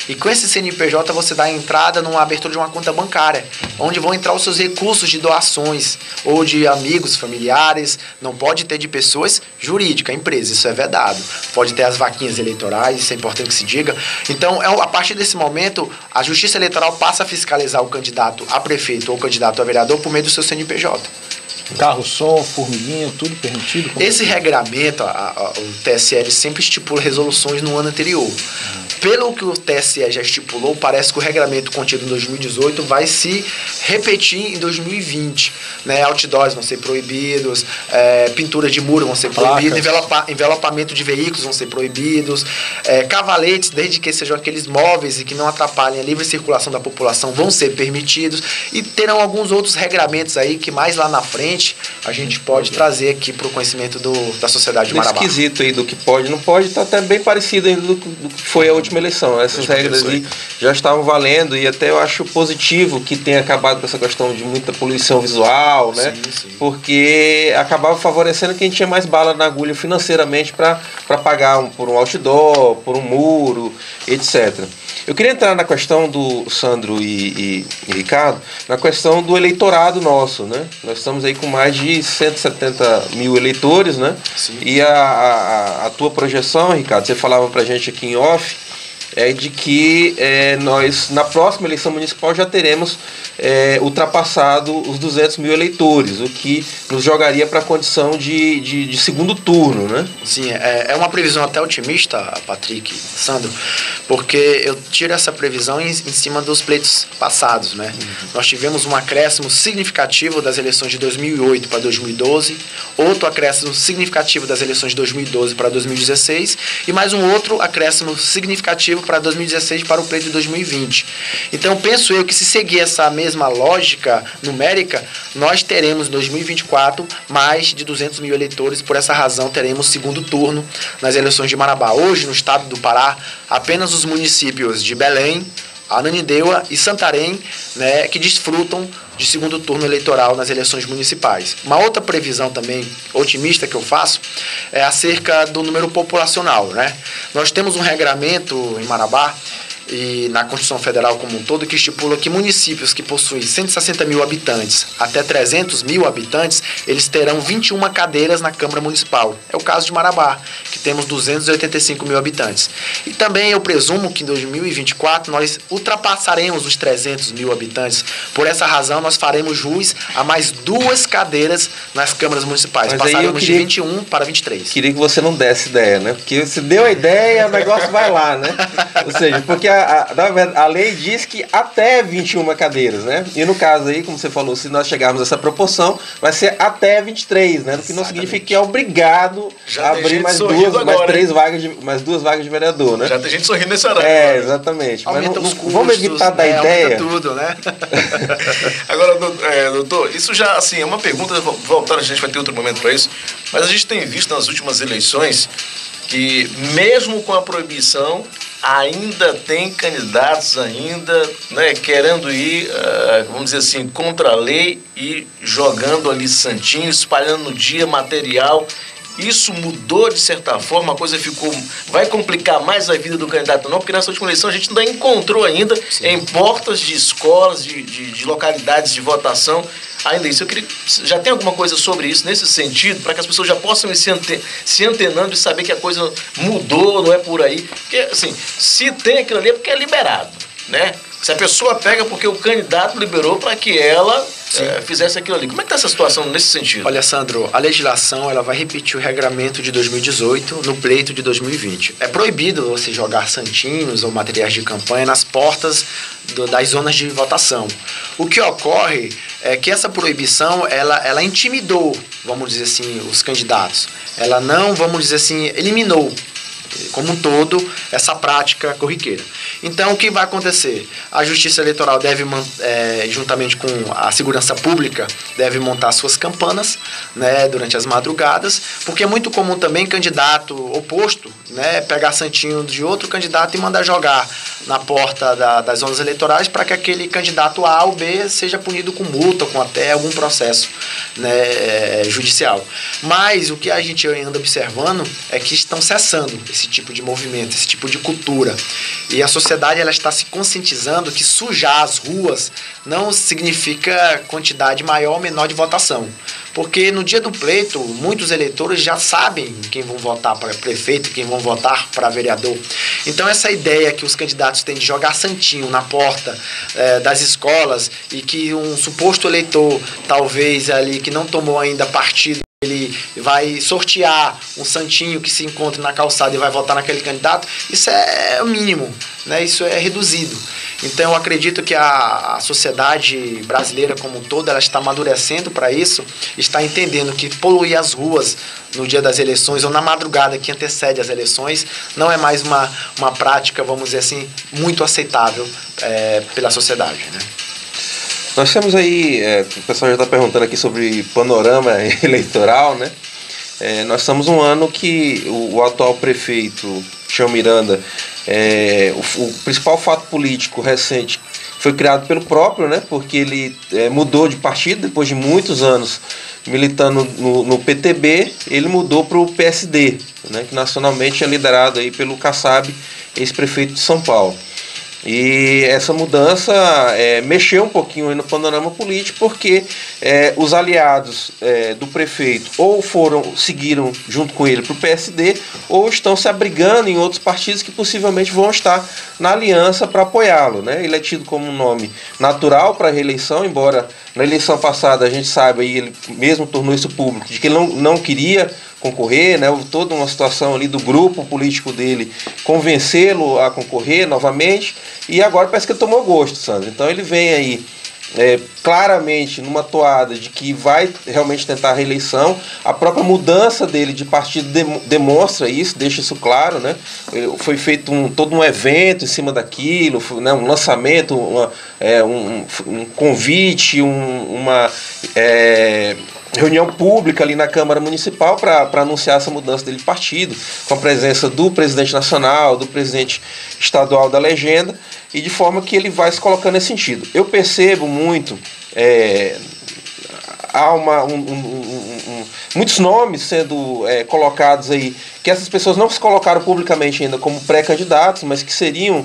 E com esse CNPJ você dá entrada numa abertura de uma conta bancária, onde vão entrar os seus recursos de doações ou de amigos, familiares. Não pode ter de pessoas jurídicas, empresas, isso é vedado. Pode ter as vaquinhas eleitorais, isso é importante que se diga. Então, a partir desse momento, a Justiça Eleitoral passa a fiscalizar o candidato a prefeito ou o candidato a vereador por meio do seu CNPJ. Carro, som, formiguinha, tudo permitido? Esse regramento, o TSE sempre estipula resoluções no ano anterior. Pelo que o TSE já estipulou, parece que o regramento contido em 2018 vai se repetir em 2020. Né? Outdoors vão ser proibidos, pinturas de muro vão ser proibidas, envelopamento de veículos vão ser proibidos, cavaletes, desde que sejam aqueles móveis e que não atrapalhem a livre circulação da população, vão ser permitidos, e terão alguns outros regramentos aí que mais lá na frente a gente pode trazer aqui para o conhecimento da sociedade de Marabá. Esse quesito aí do que pode e não pode está até bem parecido ainda do que foi a última eleição. Essas regras aí já estavam valendo, e até eu acho positivo que tenha acabado com essa questão de muita poluição visual, né? Sim. Porque acabava favorecendo quem tinha mais bala na agulha financeiramente para pagar por um outdoor, por um muro, etc. Eu queria entrar na questão do Sandro e Ricardo, na questão do eleitorado nosso, né? Nós estamos aí com mais de 170 mil eleitores, né? Sim. E a tua projeção, Ricardo, você falava pra gente aqui em off, é de que nós, na próxima eleição municipal, já teremos ultrapassado os 200 mil eleitores, o que nos jogaria para a condição de segundo turno, né? Sim, é uma previsão até otimista, Patrick, Sandro, porque eu tiro essa previsão em cima dos pleitos passados, né? Nós tivemos um acréscimo significativo das eleições de 2008 para 2012, outro acréscimo significativo das eleições de 2012 para 2016 e mais um outro acréscimo significativo para 2016 para o pleito de 2020. Então, penso eu que se seguir essa mesma lógica numérica, nós teremos em 2024 mais de 200 mil eleitores. Por essa razão, teremos segundo turno nas eleições de Marabá. Hoje, no estado do Pará, apenas os municípios de Belém, Ananindeua e Santarém, né, que desfrutam de segundo turno eleitoral nas eleições municipais. Uma outra previsão também otimista que eu faço é acerca do número populacional, né? Nós temos um regramento em Marabá e na Constituição Federal como um todo, que estipula que municípios que possuem 160 mil habitantes até 300 mil habitantes, eles terão 21 cadeiras na Câmara Municipal. É o caso de Marabá, que temos 285 mil habitantes. E também eu presumo que em 2024 nós ultrapassaremos os 300 mil habitantes. Por essa razão, nós faremos jus a mais 2 cadeiras nas câmaras municipais. Mas passaremos de 21 para 23. Queria que você não desse ideia, né? Porque se deu a ideia, o negócio vai lá, né? Ou seja, porque a lei diz que até 21 cadeiras, né? E no caso aí, como você falou, se nós chegarmos a essa proporção, vai ser até 23, né? O que não significa que é obrigado a abrir mais duas vagas de vereador, né? Já tem gente sorrindo nesse horário. Exatamente. Aumenta os custos, vamos evitar da ideia. Tudo, né? Agora, doutor, isso já, assim, é uma pergunta, voltar, a gente vai ter outro momento para isso, mas a gente tem visto nas últimas eleições que, mesmo com a proibição, ainda tem candidatos né, querendo ir, vamos dizer assim, contra a lei e jogando ali santinho, espalhando no dia material. Isso mudou de certa forma, a coisa vai complicar mais a vida do candidato não, porque nessa última eleição a gente ainda encontrou ainda em portas de escolas, de localidades de votação, ainda isso. Eu queria, já tem alguma coisa sobre isso nesse sentido, para que as pessoas já possam ir se antenando e saber que a coisa mudou, não é por aí, porque assim, se tem aquilo ali é porque é liberado, né? Se a pessoa pega porque o candidato liberou para que ela fizesse aquilo ali. Como é que está essa situação nesse sentido? Olha, Sandro, a legislação ela vai repetir o regramento de 2018 no pleito de 2020. É proibido você jogar santinhos ou materiais de campanha nas portas das zonas de votação. O que ocorre é que essa proibição ela intimidou, vamos dizer assim, os candidatos. Ela não, vamos dizer assim, eliminou como um todo essa prática corriqueira. Então, o que vai acontecer? A Justiça Eleitoral deve, juntamente com a Segurança Pública, deve montar suas campanas, né, durante as madrugadas, porque é muito comum também candidato oposto, né, pegar santinho de outro candidato e mandar jogar na porta das zonas eleitorais para que aquele candidato A ou B seja punido com multa, com até algum processo, né, judicial. Mas o que a gente anda observando é que estão cessando esse tipo de movimento, esse tipo de cultura. E a sociedade ela está se conscientizando que sujar as ruas não significa quantidade maior ou menor de votação. Porque no dia do pleito, muitos eleitores já sabem quem vão votar para prefeito, quem vão votar para vereador. Então essa ideia que os candidatos têm de jogar santinho na porta das escolas e que um suposto eleitor, talvez ali que não tomou ainda partido, ele vai sortear um santinho que se encontra na calçada e vai votar naquele candidato, isso é o mínimo, né? Isso é reduzido. Então eu acredito que a sociedade brasileira como um todo, ela está amadurecendo para isso, está entendendo que poluir as ruas no dia das eleições ou na madrugada que antecede as eleições não é mais uma prática, vamos dizer assim, muito aceitável pela sociedade, né? Nós temos aí, o pessoal já está perguntando aqui sobre panorama eleitoral, né? Nós estamos um ano que o atual prefeito, Chão Miranda, o principal fato político recente foi criado pelo próprio, né? Porque ele mudou de partido depois de muitos anos militando no PTB, ele mudou para o PSD, né? Que nacionalmente é liderado aí pelo Kassab, ex-prefeito de São Paulo. E essa mudança mexeu um pouquinho aí no panorama político, porque os aliados do prefeito ou seguiram junto com ele para o PSD, ou estão se abrigando em outros partidos que possivelmente vão estar na aliança para apoiá-lo, né? Ele é tido como um nome natural para a reeleição, embora na eleição passada a gente saiba, e ele mesmo tornou isso público, de que ele não queria concorrer, né? Houve toda uma situação ali do grupo político dele convencê-lo a concorrer novamente, e agora parece que ele tomou gosto, Sandro. Então ele vem aí claramente numa toada de que vai realmente tentar a reeleição. A própria mudança dele de partido demonstra isso, deixa isso claro, né? Foi feito todo um evento em cima daquilo, né? Um lançamento, um convite, uma reunião pública ali na Câmara Municipal para anunciar essa mudança dele de partido, com a presença do presidente nacional, do presidente estadual da legenda, e de forma que ele vai se colocando nesse sentido. Eu percebo muito, há muitos nomes sendo colocados aí, que essas pessoas não se colocaram publicamente ainda como pré-candidatos, mas que seriam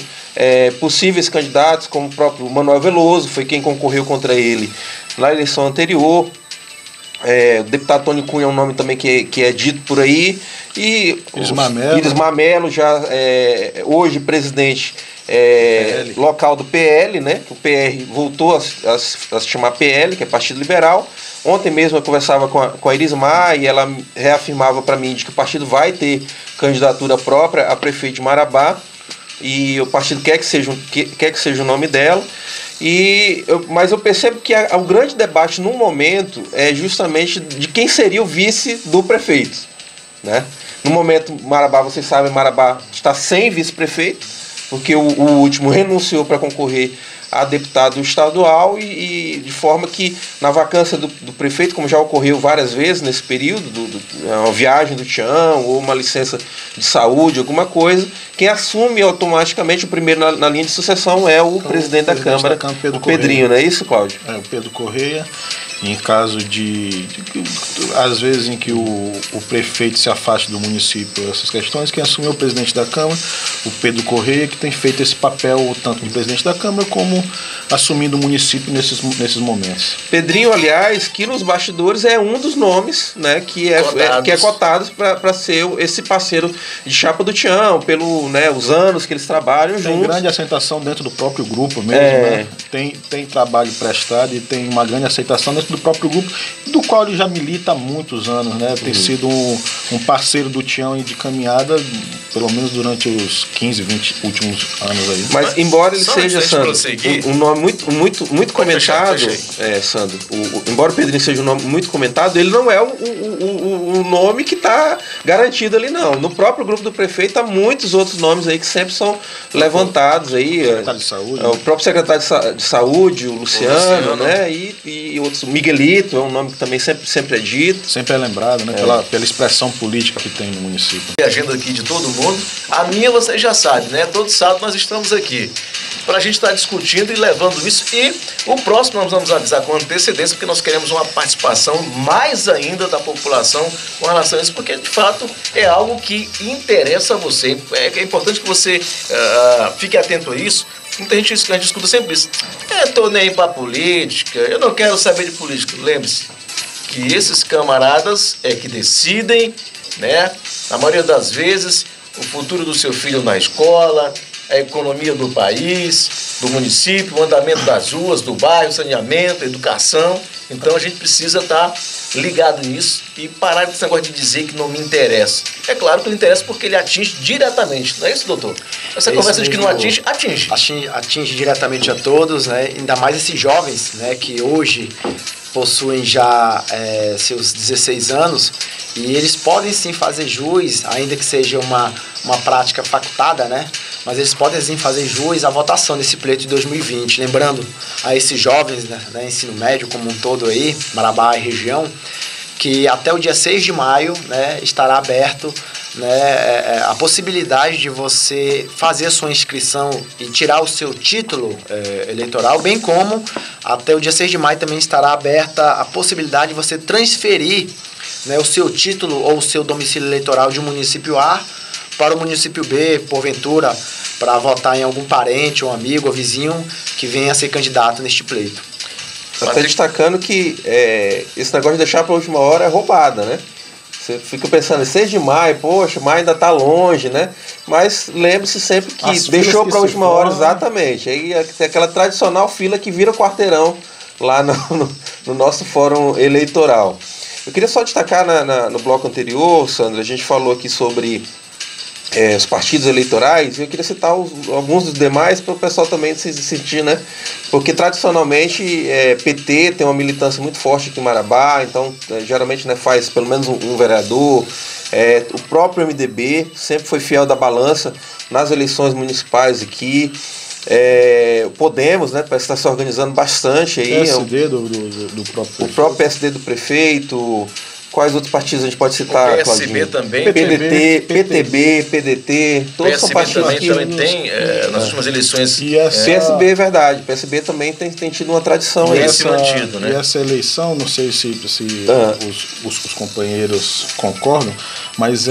possíveis candidatos, como o próprio Manuel Veloso, foi quem concorreu contra ele na eleição anterior. O deputado Tony Cunha é um nome também que é dito por aí, e Iris Mamelo já hoje presidente local do PL, né? O PR voltou a se chamar PL, que é Partido Liberal. Ontem mesmo eu conversava com a Iris e ela reafirmava para mim de que o partido vai ter candidatura própria a prefeito de Marabá, e o partido quer que seja o nome dela. Mas eu percebo que o grande debate no momento é justamente de quem seria o vice do prefeito, né? No momento, Marabá, vocês sabem, Marabá está sem vice-prefeito, porque o último renunciou para concorrer a deputado estadual, e de forma que na vacância do prefeito, como já ocorreu várias vezes nesse período, uma viagem do Tião ou uma licença de saúde, alguma coisa, quem assume automaticamente o primeiro na linha de sucessão é o presidente da Câmara, o Pedrinho, não é isso, Cláudio? O Pedro Correia. Em caso às vezes em que o prefeito se afaste do município, essas questões, quem assumiu é o presidente da Câmara, o Pedro Correia, que tem feito esse papel tanto de presidente da Câmara como assumindo o município nesses momentos. Pedrinho, aliás, que nos bastidores é um dos nomes, né, que é cotado para ser esse parceiro de chapa do Tião, os anos que eles trabalham juntos. Tem grande aceitação dentro do próprio grupo mesmo, né? Tem trabalho prestado e tem uma grande aceitação dentro do próprio grupo, do qual ele já milita há muitos anos, né? Tem sido um parceiro do Tião e de caminhada, pelo menos durante os 15, 20 últimos anos aí. Mas embora ele seja, Sandro, um nome muito comentado, Sandro, embora o Pedrinho seja um nome muito comentado, ele não é o nome que está garantido ali, não. No próprio grupo do prefeito há muitos outros nomes aí que sempre são levantados aí. Secretário de Saúde. O próprio secretário de Saúde, o Luciano, né? E outros. Miguelito é um nome que também sempre é dito. Sempre é lembrado, né? Pela expressão política que tem no município. A agenda aqui de todo mundo, a minha você já sabe, né? Todo sábado nós estamos aqui para a gente estar discutindo e levando isso. E o próximo nós vamos avisar com antecedência, porque nós queremos uma participação mais ainda da população com relação a isso, porque de fato é algo que interessa a você. É importante que você fique atento a isso. Muita gente escuta sempre isso. Tô nem para política, eu não quero saber de política. Lembre-se que esses camaradas que decidem, né? Na maioria das vezes, o futuro do seu filho na escola, a economia do país, do município, o andamento das ruas, do bairro, saneamento, educação. Então a gente precisa estar ligado nisso e parar com esse negócio de dizer que não me interessa. É claro que não interessa porque ele atinge diretamente, não é isso, doutor? Essa conversa de que não atinge, atinge diretamente a todos, né? Ainda mais esses jovens, né, que hoje possuem já seus 16 anos, e eles podem sim fazer jus, ainda que seja uma prática facultada, né? Mas eles podem sim fazer jus à votação desse pleito de 2020. Lembrando a esses jovens, né, ensino médio como um todo aí, Marabá e região, que até o dia 6 de maio, né, estará aberto, né, a possibilidade de você fazer a sua inscrição e tirar o seu título eleitoral, bem como até o dia 6 de maio também estará aberta a possibilidade de você transferir, né, o seu título ou o seu domicílio eleitoral de um município A para o município B, porventura, para votar em algum parente, ou amigo, ou vizinho que venha a ser candidato neste pleito. Até destacando que esse negócio de deixar para a última hora é roubada, né? Você fica pensando, 6 de maio, poxa, maio ainda está longe, né? Mas lembre-se sempre que deixou para a última hora, exatamente. Aí tem aquela tradicional fila que vira quarteirão lá no nosso fórum eleitoral. Eu queria só destacar no bloco anterior, Sandra, a gente falou aqui sobre os partidos eleitorais, e eu queria citar alguns dos demais para o pessoal também se sentir, né? Porque tradicionalmente PT tem uma militância muito forte aqui em Marabá, então geralmente, né, faz pelo menos um vereador. O próprio MDB sempre foi fiel da balança nas eleições municipais aqui. O Podemos, né, parece estar se organizando bastante aí. PSD do próprio prefeito. O próprio PSD do prefeito. Quais outros partidos a gente pode citar, Claudinho? PSB Claudinho? Também. PDT, PTB, PDT, todos PSB são partidos também tem, nas últimas eleições. PSB, é verdade. PSB também tem tido uma tradição aí. Mantido, né? E essa eleição, não sei se os companheiros concordam, mas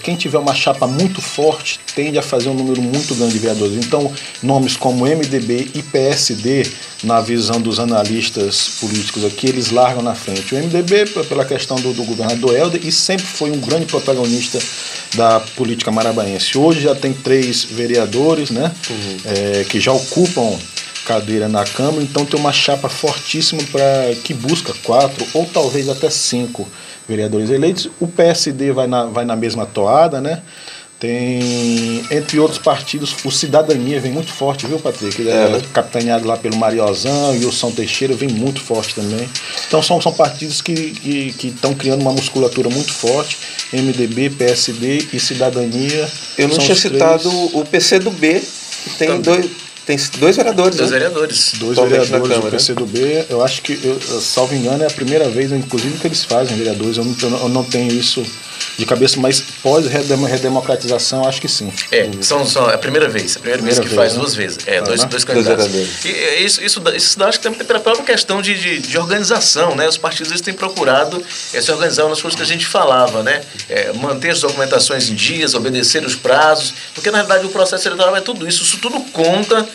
quem tiver uma chapa muito forte tende a fazer um número muito grande de vereadores. Então, nomes como MDB e PSD, na visão dos analistas políticos aqui, eles largam na frente. O MDB, pela questão do governador Helder, e sempre foi um grande protagonista da política marabaense. Hoje já tem 3 vereadores, né, que já ocupam cadeira na Câmara, então tem uma chapa fortíssima que busca 4 ou talvez até 5 vereadores eleitos. O PSD vai na mesma toada, né? Tem, entre outros partidos, o Cidadania vem muito forte, viu, Patrick? Ele é capitaneado lá pelo Mariozão, e o São Teixeira vem muito forte também. Então são partidos que estão criando uma musculatura muito forte. MDB, PSD e Cidadania. Eu não tinha citado o PCdoB, que tem dois vereadores. Dois vereadores. Dois vereadores do PCdoB. Eu acho que, salvo engano, é a primeira vez, inclusive, que eles fazem vereadores. Eu não tenho isso de cabeça, mas pós-redemocratização, acho que sim. São a primeira vez que faz, né? 2 vezes. Dois candidatos. E isso dá, acho que também pela própria questão de organização, né? Os partidos eles têm procurado se organizar nas coisas que a gente falava, né? Manter as documentações em dias, obedecer os prazos, porque na verdade o processo eleitoral é tudo isso. Isso tudo conta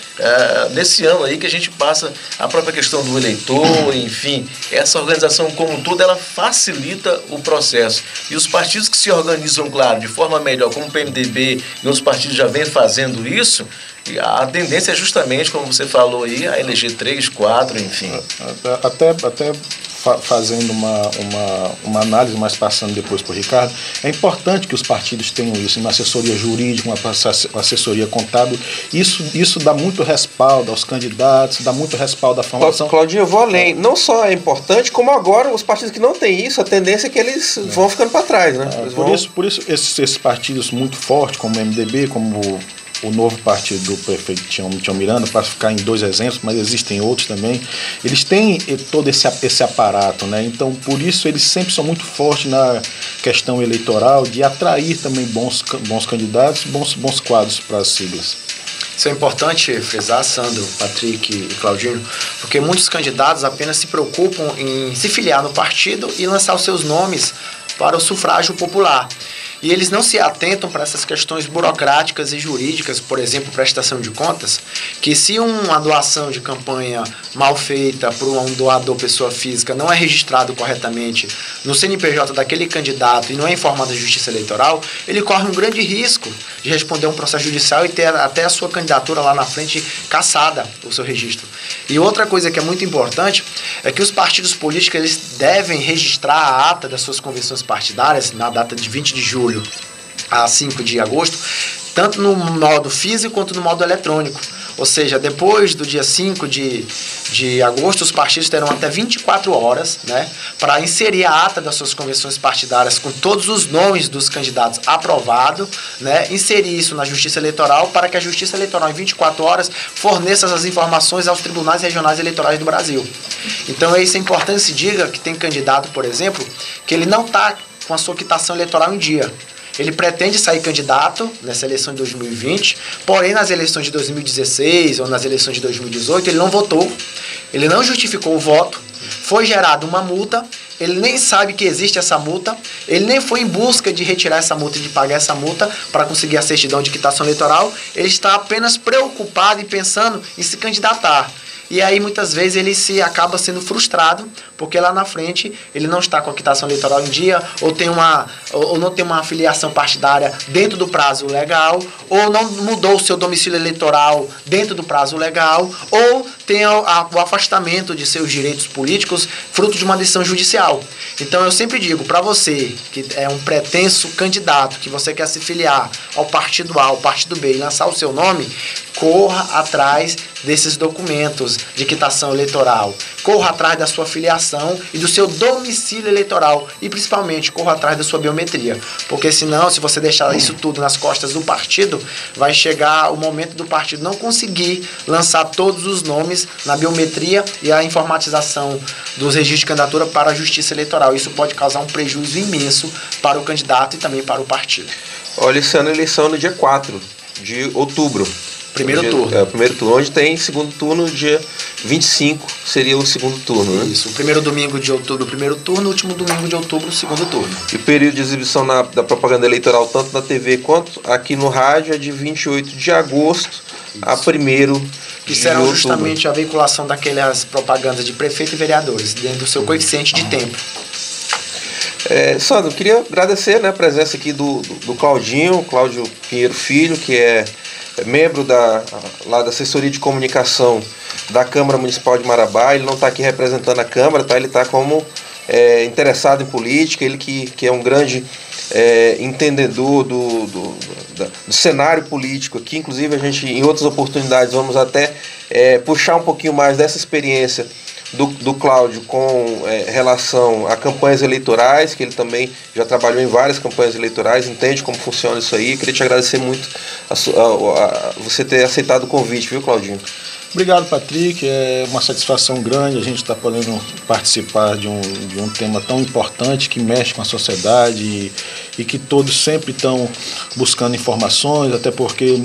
nesse ano aí que a gente passa a própria questão do eleitor, enfim, essa organização como um todo, ela facilita o processo. E os partidos que se organizam, claro, de forma melhor, como o PMDB e outros partidos já vêm fazendo isso, e a tendência é justamente, como você falou aí, a eleger 3, 4, enfim. Até fazendo uma análise, mas passando depois para o Ricardo, é importante que os partidos tenham isso, uma assessoria jurídica, uma assessoria contábil. Isso dá muito respaldo aos candidatos, dá muito respaldo à formação. Claudinho, eu vou além. Não só é importante, como agora os partidos que não têm isso, a tendência é que eles vão ficando para trás, né? Por isso esses partidos muito fortes, como o MDB, como o novo partido do prefeito Tião Miranda, para ficar em 2 exemplos, mas existem outros também, eles têm todo esse aparato, né? Então, por isso, eles sempre são muito fortes na questão eleitoral, de atrair também bons candidatos, bons quadros para as siglas. Isso é importante frisar, Sandro, Patrick e Claudinho, porque muitos candidatos apenas se preocupam em se filiar no partido e lançar os seus nomes para o sufrágio popular. E eles não se atentam para essas questões burocráticas e jurídicas, por exemplo, prestação de contas, que se uma doação de campanha mal feita por um doador pessoa física não é registrado corretamente no CNPJ daquele candidato e não é informado à Justiça Eleitoral, ele corre um grande risco de responder um processo judicial e ter até a sua candidatura lá na frente cassada, o seu registro. E outra coisa que é muito importante é que os partidos políticos eles devem registrar a ata das suas convenções partidárias na data de 20 de julho a 5 de agosto, tanto no modo físico quanto no modo eletrônico. Ou seja, depois do dia 5 de agosto, os partidos terão até 24 horas, né, para inserir a ata das suas convenções partidárias com todos os nomes dos candidatos aprovados, né, inserir isso na Justiça Eleitoral para que a Justiça Eleitoral, em 24 horas, forneça essas informações aos tribunais regionais eleitorais do Brasil. Então, isso é importante que se diga que tem candidato, por exemplo, que ele não está com a sua quitação eleitoral em dia. Ele pretende sair candidato nessa eleição de 2020, porém nas eleições de 2016 ou nas eleições de 2018 ele não votou, ele não justificou o voto, foi gerada uma multa ele nem sabe que existe essa multa, ele nem foi em busca de retirar essa multa e de pagar essa multa para conseguir a certidão de quitação eleitoral, ele está apenas preocupado e pensando em se candidatar. E aí, muitas vezes, ele acaba sendo frustrado, porque lá na frente ele não está com a quitação eleitoral em dia, ou não tem uma filiação partidária dentro do prazo legal, ou não mudou o seu domicílio eleitoral dentro do prazo legal, ou tem o afastamento de seus direitos políticos fruto de uma decisão judicial. Então, eu sempre digo, para você, que é um pretenso candidato, que você quer se filiar ao partido A, ao partido B e lançar o seu nome, corra atrás desses documentos de quitação eleitoral, corra atrás da sua filiação e do seu domicílio eleitoral e principalmente corra atrás da sua biometria, porque senão, se você deixar isso tudo nas costas do partido, vai chegar o momento do partido não conseguir lançar todos os nomes na biometria e a informatização dos registros de candidatura para a justiça eleitoral. Isso pode causar um prejuízo imenso para o candidato e também para o partido. Olha, esse ano a eleição é no dia 4 de outubro. Primeiro turno. É, o primeiro turno, onde tem segundo turno, dia 25 seria o segundo turno, né? Isso, o primeiro domingo de outubro, o primeiro turno, o último domingo de outubro, o segundo turno. E o período de exibição da propaganda eleitoral, tanto na TV quanto aqui no rádio, é de 28 de agosto a 1º que serão justamente a veiculação daquelas propagandas de prefeito e vereadores, dentro do seu coeficiente de tempo. Sandro, queria agradecer, né, a presença aqui do Claudinho, Cláudio Pinheiro Filho, que é membro lá da assessoria de comunicação da Câmara Municipal de Marabá. Ele não está aqui representando a Câmara, tá? Ele está como interessado em política, ele que é um grande entendedor do cenário político aqui. Inclusive, a gente, em outras oportunidades, vamos até puxar um pouquinho mais dessa experiência do Cláudio com relação a campanhas eleitorais, que ele também já trabalhou em várias campanhas eleitorais, entende como funciona isso aí. Queria te agradecer muito você ter aceitado o convite, viu, Claudinho? Obrigado, Patrick. É uma satisfação grande a gente estar podendo participar de um tema tão importante que mexe com a sociedade e que todos sempre estão buscando informações, até porque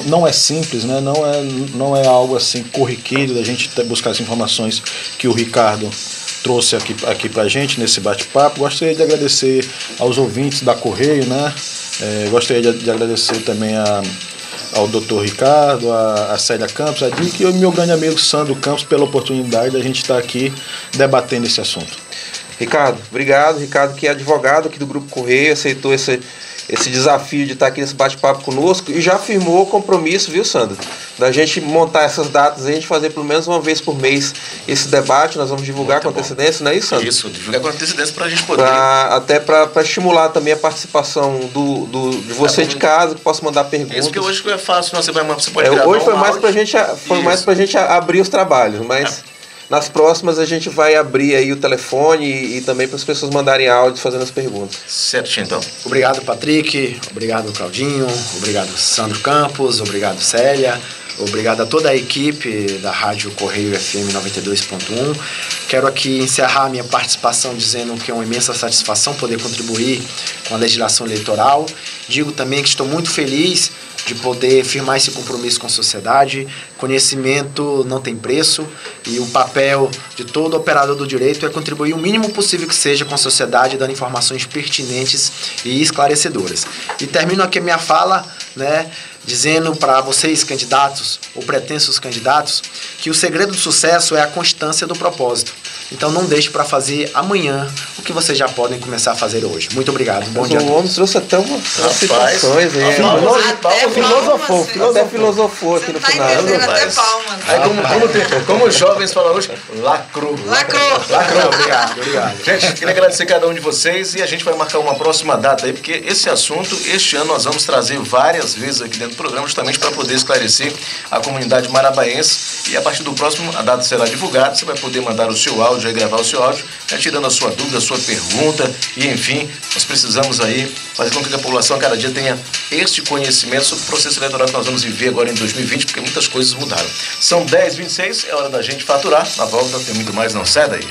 não é simples, né? Não é algo assim corriqueiro da gente buscar as informações que o Ricardo trouxe aqui para a gente nesse bate-papo. Gostaria de agradecer aos ouvintes da Correio, né? Gostaria de agradecer também ao Dr. Ricardo, a Célia Campos, a Dick e o meu grande amigo Sandro Campos pela oportunidade de a gente estar aqui debatendo esse assunto. Ricardo, obrigado. Ricardo, que é advogado aqui do Grupo Correio, aceitou esse desafio de estar aqui nesse bate-papo conosco e já firmou o compromisso, viu, Sandro, da gente montar essas datas e a gente fazer pelo menos uma vez por mês esse debate. Nós vamos divulgar com antecedência, não é isso, Sandro? Isso, divulgar com antecedência para a gente poder... Até para estimular também a participação de você de casa, que possa mandar perguntas. Isso que hoje é fácil, você pode gravar hoje foi mais para a gente abrir os trabalhos, mas... Nas próximas a gente vai abrir aí o telefone e também para as pessoas mandarem áudios fazendo as perguntas. Certinho, então. Obrigado, Patrick. Obrigado, Claudinho. Obrigado, Sandro Campos. Obrigado, Célia. Obrigado a toda a equipe da Rádio Correio FM 92.1. Quero aqui encerrar minha participação dizendo que é uma imensa satisfação poder contribuir com a legislação eleitoral. Digo também que estou muito feliz de poder firmar esse compromisso com a sociedade. Conhecimento não tem preço e o papel de todo operador do direito é contribuir o mínimo possível que seja com a sociedade, dando informações pertinentes e esclarecedoras. E termino aqui a minha fala, né, dizendo para vocês, candidatos ou pretensos candidatos, que o segredo do sucesso é a constância do propósito. Então não deixe para fazer amanhã o que vocês já podem começar a fazer hoje. Muito obrigado. Bom dia a todos. O homem trouxe até umas situações aí. Até filosofou aqui no final. Como os jovens falam hoje, lacrou. Obrigado. Gente, queria agradecer a cada um de vocês e a gente vai marcar uma próxima data aí, porque esse assunto, este ano, nós vamos trazer várias vezes aqui dentro do programa, justamente para poder esclarecer a comunidade marabaense. E a partir do próximo, a data será divulgada, você vai poder mandar o seu áudio aí, gravar o seu áudio, tirando a sua dúvida, a sua pergunta, e enfim, nós precisamos aí fazer com que a população a cada dia tenha este conhecimento sobre o processo eleitoral que nós vamos viver agora em 2020, porque muitas coisas mudaram. São 10h26, é hora da gente faturar. Na volta tem muito mais, não sai daí.